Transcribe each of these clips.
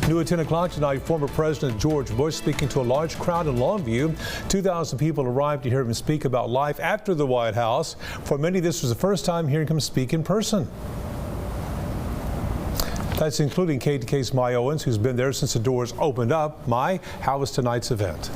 New at 10 o'clock tonight, former President George Bush speaking to a large crowd in Longview. 2,000 people arrived to hear him speak about life after the White House. For many, this was the first time hearing him speak in person. That's including KETK's Mai Owens, who's been there since the doors opened up. Mai, how was tonight's event?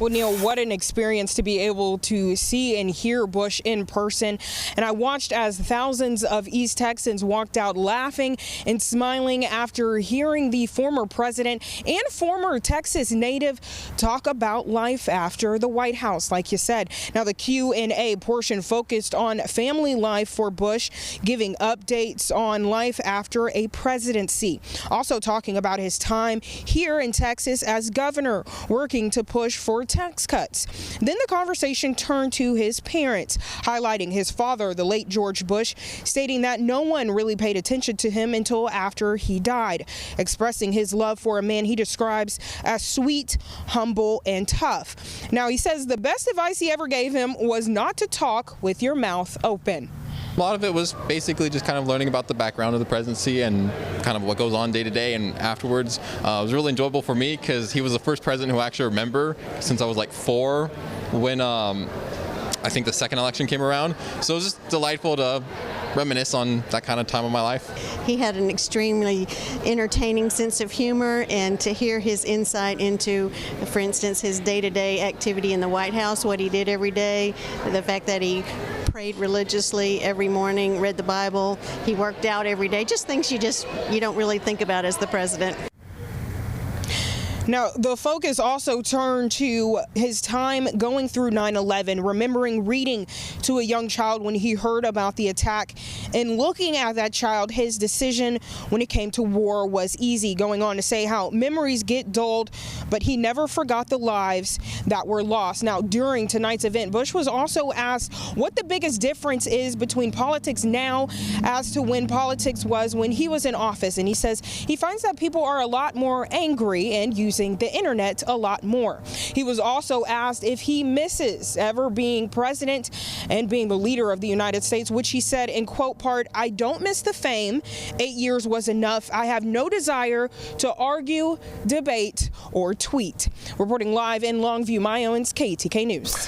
Well, Neil, what an experience to be able to see and hear Bush in person. And I watched as thousands of East Texans walked out laughing and smiling after hearing the former president and former Texas native talk about life after the White House, like you said. Now, the Q&A portion focused on family life for Bush, giving updates on life after a presidency. Also talking about his time here in Texas as governor, working to push for tax cuts. Then the conversation turned to his parents, highlighting his father, the late George Bush, stating that no one really paid attention to him until after he died, expressing his love for a man he describes as sweet, humble, and tough. Now, he says the best advice he ever gave him was not to talk with your mouth open. A lot of it was basically just kind of learning about the background of the presidency and kind of what goes on day to day and afterwards. It was really enjoyable for me because he was the first president who I actually remember since I was like 4 when I think the second election came around. So it was just delightful to reminisce on that kind of time of my life. He had an extremely entertaining sense of humor, and to hear his insight into, for instance, his day-to-day activity in the White House, what he did every day, the fact that he prayed religiously every morning, read the Bible, he worked out every day, just things you don't really think about as the president. Now, the focus also turned to his time going through 9/11, remembering reading to a young child when he heard about the attack, and looking at that child, his decision when it came to war was easy, going on to say how memories get dulled, but he never forgot the lives that were lost. Now, during tonight's event, Bush was also asked what the biggest difference is between politics now as to when politics was when he was in office, and he says he finds that people are a lot more angry and using the internet a lot more. He was also asked if he misses ever being president and being the leader of the United States, which he said in quote part, "I don't miss the fame. 8 years was enough. I have no desire to argue, debate, or tweet." Reporting live in Longview, Mai Owens, KETK News.